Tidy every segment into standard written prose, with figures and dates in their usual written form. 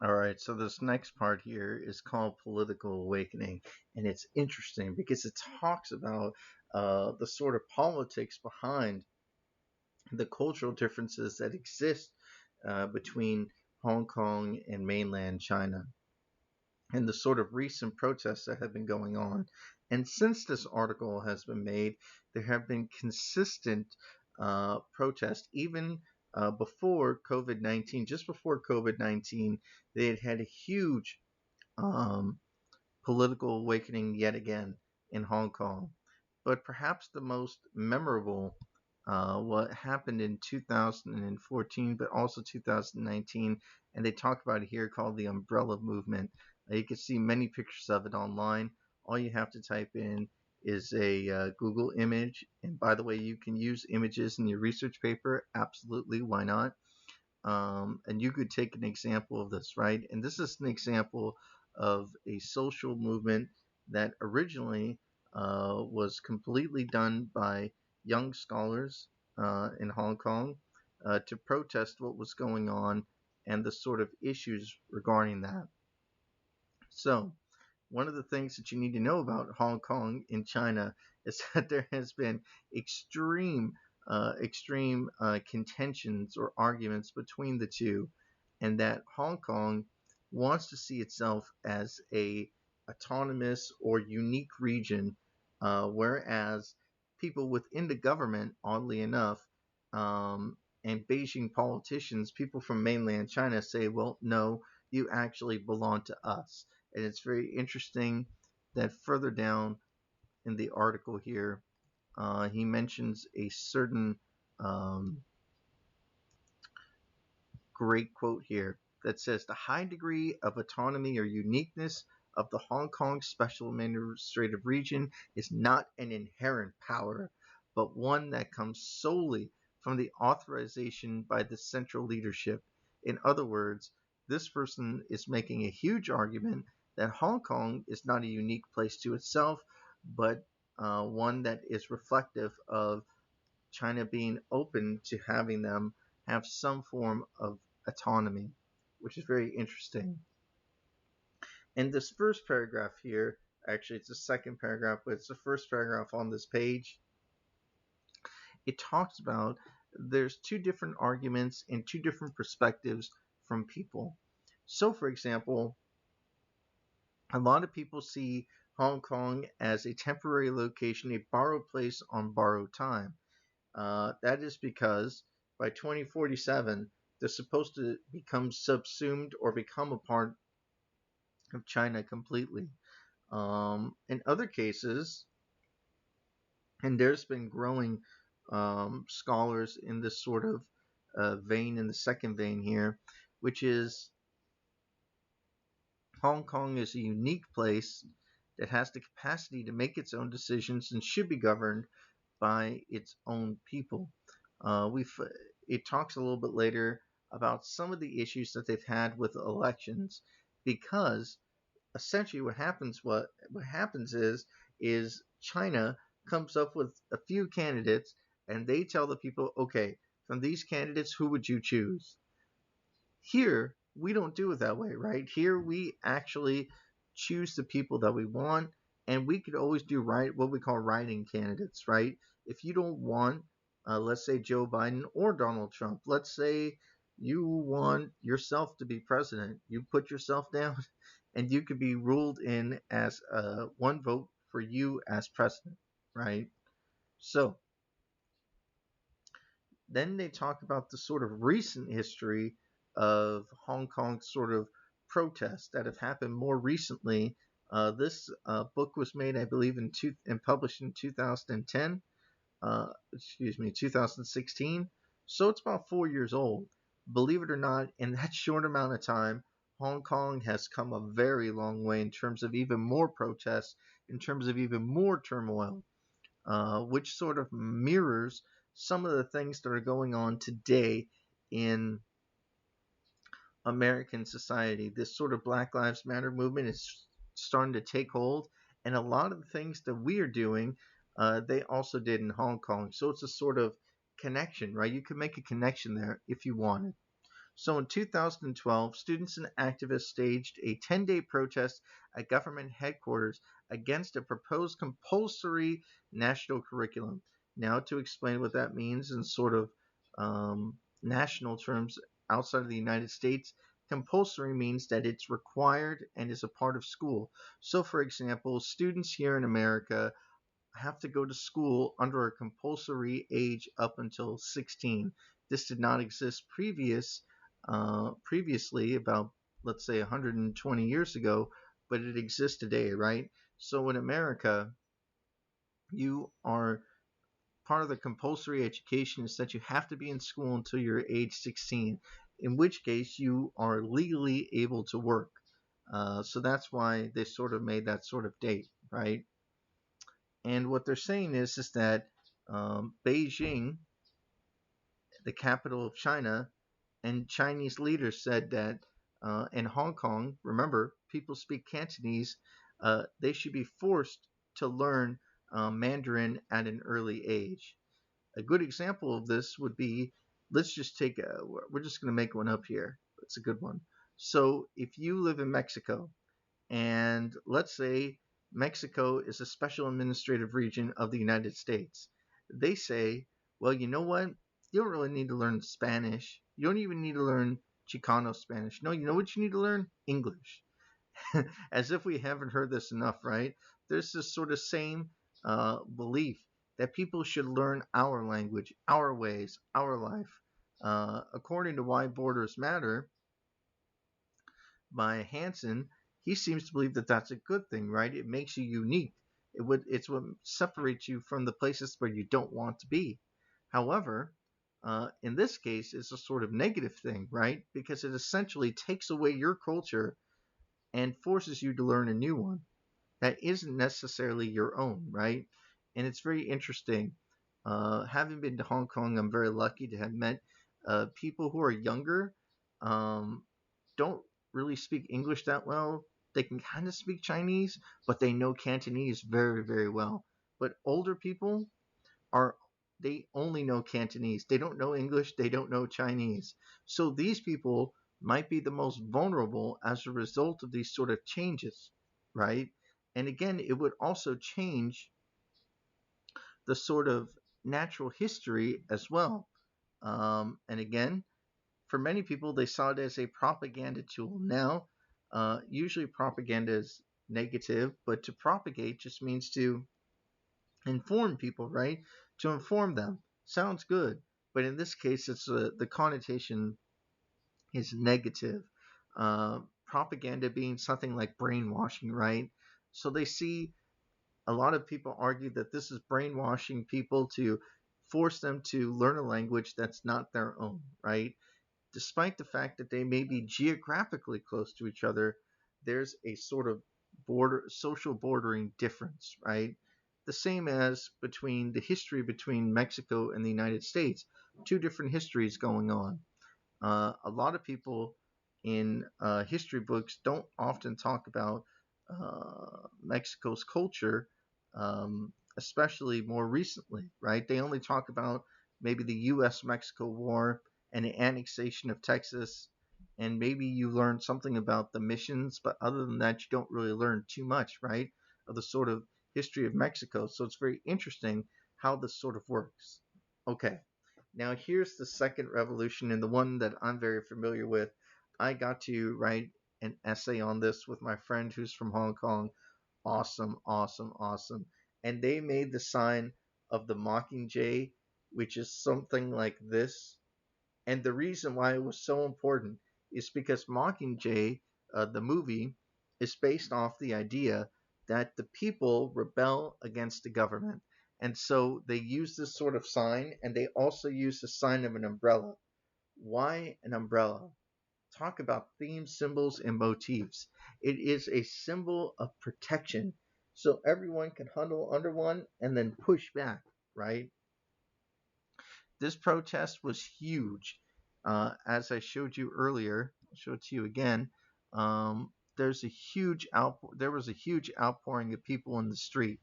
All right, so this next part here is called Political Awakening, and it's interesting because it talks about the sort of politics behind the cultural differences that exist between Hong Kong and mainland China, and the sort of recent protests that have been going on. And since this article has been made, there have been consistent protests, even before COVID 19. Just before COVID 19, they had had a huge um, political awakening yet again in Hong Kong. But perhaps the most memorable, what happened in 2014, but also 2019, and they talk about it here, called the Umbrella Movement. You can see many pictures of it online. All you have to type in is a Google image. And by the way, you can use images in your research paper. Absolutely, why not? And you could take an example of this, right? And this is an example of a social movement that originally was completely done by young scholars in Hong Kong to protest what was going on and the sort of issues regarding that. So, one of the things that you need to know about Hong Kong in China is that there has been extreme contentions or arguments between the two, and that Hong Kong wants to see itself as a autonomous or unique region, whereas people within the government, oddly enough, and Beijing politicians, people from mainland China say, well, no, you actually belong to us. And it's very interesting that further down in the article here, he mentions a certain um, great quote here that says the high degree of autonomy or uniqueness of the Hong Kong Special Administrative Region is not an inherent power, but one that comes solely from the authorization by the central leadership. In other words, this person is making a huge argument that Hong Kong is not a unique place to itself, but one that is reflective of China being open to having them have some form of autonomy, which is very interesting. And this first paragraph here, actually, it's the second paragraph, but it's the first paragraph on this page. It talks about there's two different arguments and two different perspectives from people. So, for example, a lot of people see Hong Kong as a temporary location, a borrowed place on borrowed time. That is because by 2047, they're supposed to become subsumed or become a part of China completely. In other cases, and there's been growing scholars in this sort of vein, in the second vein here, which is Hong Kong is a unique place that has the capacity to make its own decisions and should be governed by its own people. It talks a little bit later about some of the issues that they've had with elections, because essentially what happens is China comes up with a few candidates and they tell the people, okay, from these candidates, who would you choose? Here, we don't do it that way, right? Here, we actually choose the people that we want, and we could always do what we call writing candidates, right? If you don't want, let's say Joe Biden or Donald Trump, let's say you want yourself to be president, you put yourself down, and you could be ruled in as one vote for you as president, right? So then they talk about the sort of recent history of Hong Kong's sort of protests that have happened more recently. This book was made, I believe, and published in 2010. 2016. So it's about 4 years old. Believe it or not, in that short amount of time, Hong Kong has come a very long way in terms of even more protests, in terms of even more turmoil, which sort of mirrors some of the things that are going on today in American society. This sort of Black Lives Matter movement is starting to take hold, and a lot of the things that we are doing, they also did in Hong Kong. So it's a sort of connection, right? You can make a connection there if you wanted. So in 2012, students and activists staged a 10-day protest at government headquarters against a proposed compulsory national curriculum. Now, to explain what that means in sort of national terms outside of the United States, compulsory means that it's required and is a part of school. So, for example, students here in America have to go to school under a compulsory age up until 16. This did not exist previously, about let's say 120 years ago, but it exists today, right? So in America, you are part of the compulsory education is that you have to be in school until you're age 16, in which case you are legally able to work. So that's why they sort of made that sort of date, right? And what they're saying is that Beijing, the capital of China, and Chinese leaders said that in Hong Kong, remember, people speak Cantonese, they should be forced to learn Mandarin at an early age. A good example of this would be, let's just take we're just going to make one up here. It's a good one. So if you live in Mexico, and let's say Mexico is a special administrative region of the United States, they say, well, you know what? You don't really need to learn Spanish. You don't even need to learn Chicano Spanish. No, you know what you need to learn? English. As if we haven't heard this enough, right? There's this sort of same belief that people should learn our language, our ways, our life. According to Why Borders Matter by Hansen, he seems to believe that that's a good thing, right? It makes you unique. It's what separates you from the places where you don't want to be. However, in this case, it's a sort of negative thing, right? Because it essentially takes away your culture and forces you to learn a new one that isn't necessarily your own, right? And it's very interesting. Having been to Hong Kong, I'm very lucky to have met people who are younger, um, don't really speak English that well. They can kind of speak Chinese, but they know Cantonese very, very well. But older people are they only know Cantonese. They don't know English. They don't know Chinese. So these people might be the most vulnerable as a result of these sort of changes, right? And again, it would also change the sort of natural history as well. And again, for many people, they saw it as a propaganda tool. Now, usually propaganda is negative, but to propagate just means to inform people, right? To inform them. Sounds good. But in this case, it's the connotation is negative. Propaganda being something like brainwashing, right? So they see a lot of people argue that this is brainwashing people to force them to learn a language that's not their own, right? Despite the fact that they may be geographically close to each other, there's a sort of social bordering difference, right? The same as between the history between Mexico and the United States, two different histories going on. A lot of people in history books don't often talk about Mexico's culture, especially more recently, right? They only talk about maybe the U.S. Mexico War and the annexation of Texas, and maybe you learn something about the missions, but other than that, you don't really learn too much, right? Of the sort of history of Mexico. So it's very interesting how this sort of works. Okay, now here's the second revolution, and the one that I'm very familiar with. I got to write an essay on this with my friend who's from Hong Kong. Awesome, awesome, awesome. And they made the sign of the Mockingjay, which is something like this. And the reason why it was so important is because Mockingjay, the movie, is based off the idea that the people rebel against the government. And so they use this sort of sign, and they also use the sign of an umbrella. Why an umbrella? Talk about themes, symbols, and motifs. It is a symbol of protection. So everyone can huddle under one and then push back, right? This protest was huge. As I showed you earlier, I'll show it to you again. There was a huge outpouring of people in the street.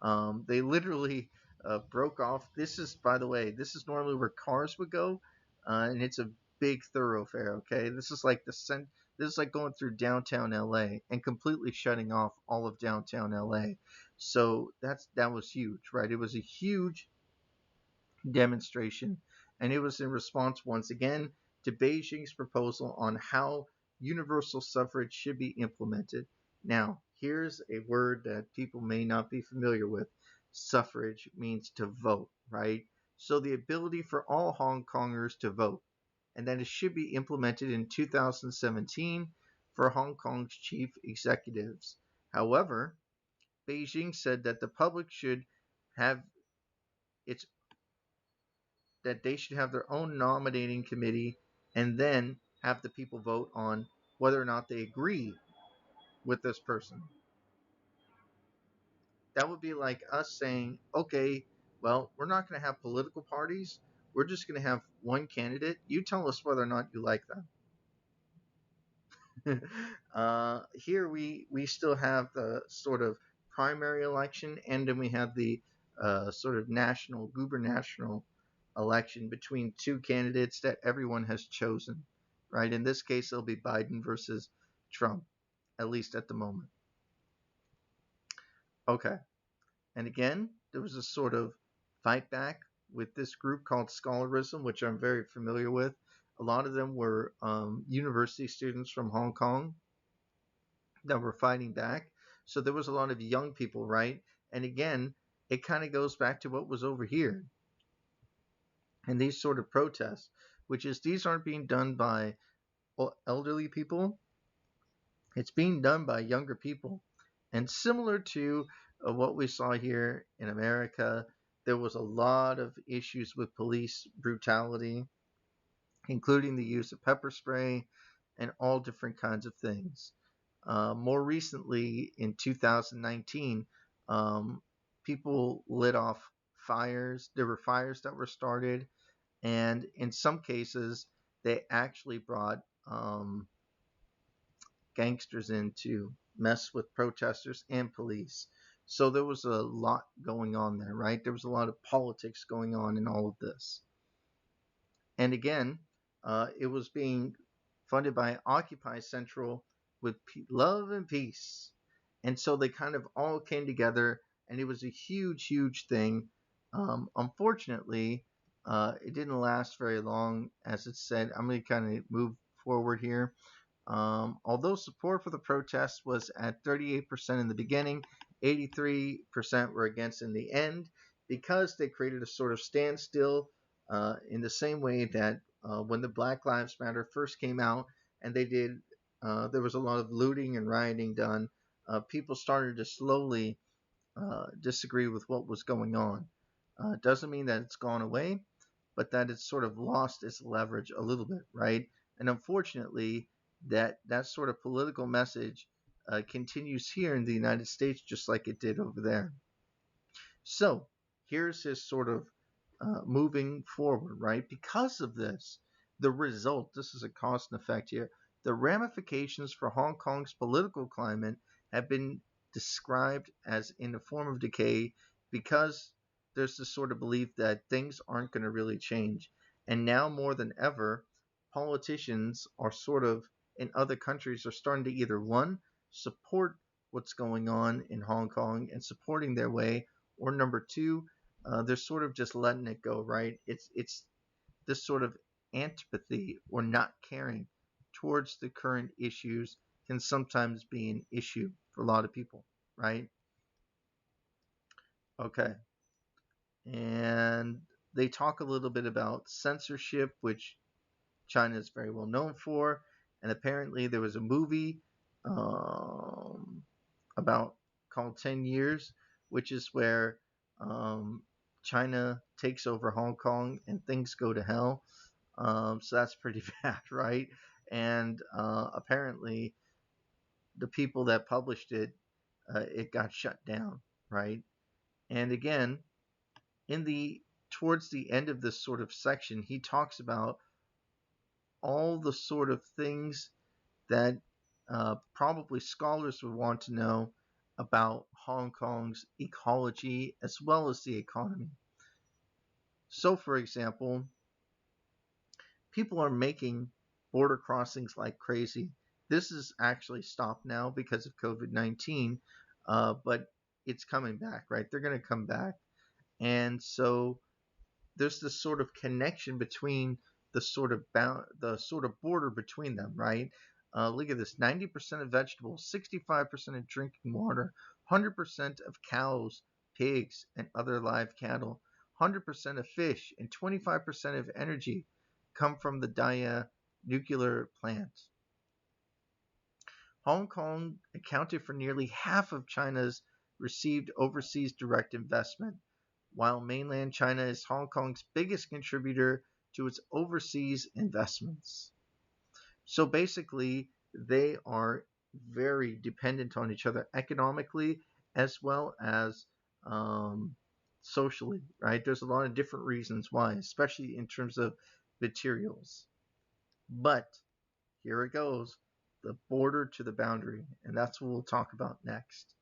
They literally broke off. This is, by the way, this is normally where cars would go, and it's a big thoroughfare. Okay, this is like this is like going through downtown LA and completely shutting off all of downtown LA. So that was huge, right? It was a huge demonstration, and it was in response once again to Beijing's proposal on how universal suffrage should be implemented. Now, here's a word that people may not be familiar with. Suffrage means to vote, right? So the ability for all Hong Kongers to vote, and that it should be implemented in 2017 for Hong Kong's chief executives. However, Beijing said that the public should have its that they should have their own nominating committee and then have the people vote on whether or not they agree with this person. That would be like us saying, okay, well, we're not going to have political parties. We're just going to have one candidate. You tell us whether or not you like them. Here we still have the sort of primary election, and then we have the sort of national gubernatorial election between two candidates that everyone has chosen, right? In this case, it'll be Biden versus Trump, at least at the moment. Okay. And again, there was a sort of fight back with this group called Scholarism, which I'm very familiar with. A lot of them were university students from Hong Kong that were fighting back. So there was a lot of young people, right? And again, it kind of goes back to what was over here. And these sort of protests, which is these aren't being done by elderly people, it's being done by younger people. And similar to what we saw here in America, there was a lot of issues with police brutality, including the use of pepper spray and all different kinds of things. More recently, in 2019, people lit off fires. There were fires that were started, and in some cases, they actually brought gangsters in to mess with protesters and police. So there was a lot going on there, right? There was a lot of politics going on in all of this. And again, it was being funded by Occupy Central with love and peace. And so they kind of all came together, and it was a huge, huge thing. Unfortunately, it didn't last very long. As it said, I'm going to kind of move forward here. Although support for the protests was at 38% in the beginning, 83% were against in the end, because they created a sort of standstill in the same way that when the Black Lives Matter first came out and there was a lot of looting and rioting done, people started to slowly disagree with what was going on. It doesn't mean that it's gone away, but that it's sort of lost its leverage a little bit, right? And unfortunately, that sort of political message continues here in the United States just like it did over there. So here's his sort of moving forward, right? Because of this, the result, this is a cause and effect here, the ramifications for Hong Kong's political climate have been described as in a form of decay, because there's this sort of belief that things aren't going to really change. And now more than ever, politicians are sort of in other countries are starting to either one, support what's going on in Hong Kong and supporting their way, or number two, they're sort of just letting it go, right? It's this sort of antipathy or not caring towards the current issues can sometimes be an issue for a lot of people, right? Okay. And they talk a little bit about censorship, which China is very well known for. And apparently there was a movie um, about called 10 Years, which is where China takes over Hong Kong and things go to hell. So that's pretty bad, right? And apparently the people that published it, it got shut down, right? And again, in the towards the end of this sort of section, he talks about all the sort of things that probably scholars would want to know about Hong Kong's ecology as well as the economy. So, for example, people are making border crossings like crazy. This is actually stopped now because of COVID-19, but it's coming back, right? They're going to come back. And so there's this sort of connection between the sort of border between them, right? Look at this: 90% of vegetables, 65% of drinking water, 100% of cows, pigs, and other live cattle, 100% of fish, and 25% of energy come from the Daya nuclear plant. Hong Kong accounted for nearly half of China's received overseas direct investment, while mainland China is Hong Kong's biggest contributor to its overseas investments. So basically, they are very dependent on each other economically as well as um, socially, right? There's a lot of different reasons why, especially in terms of materials. But here it goes, the border to the boundary, and that's what we'll talk about next.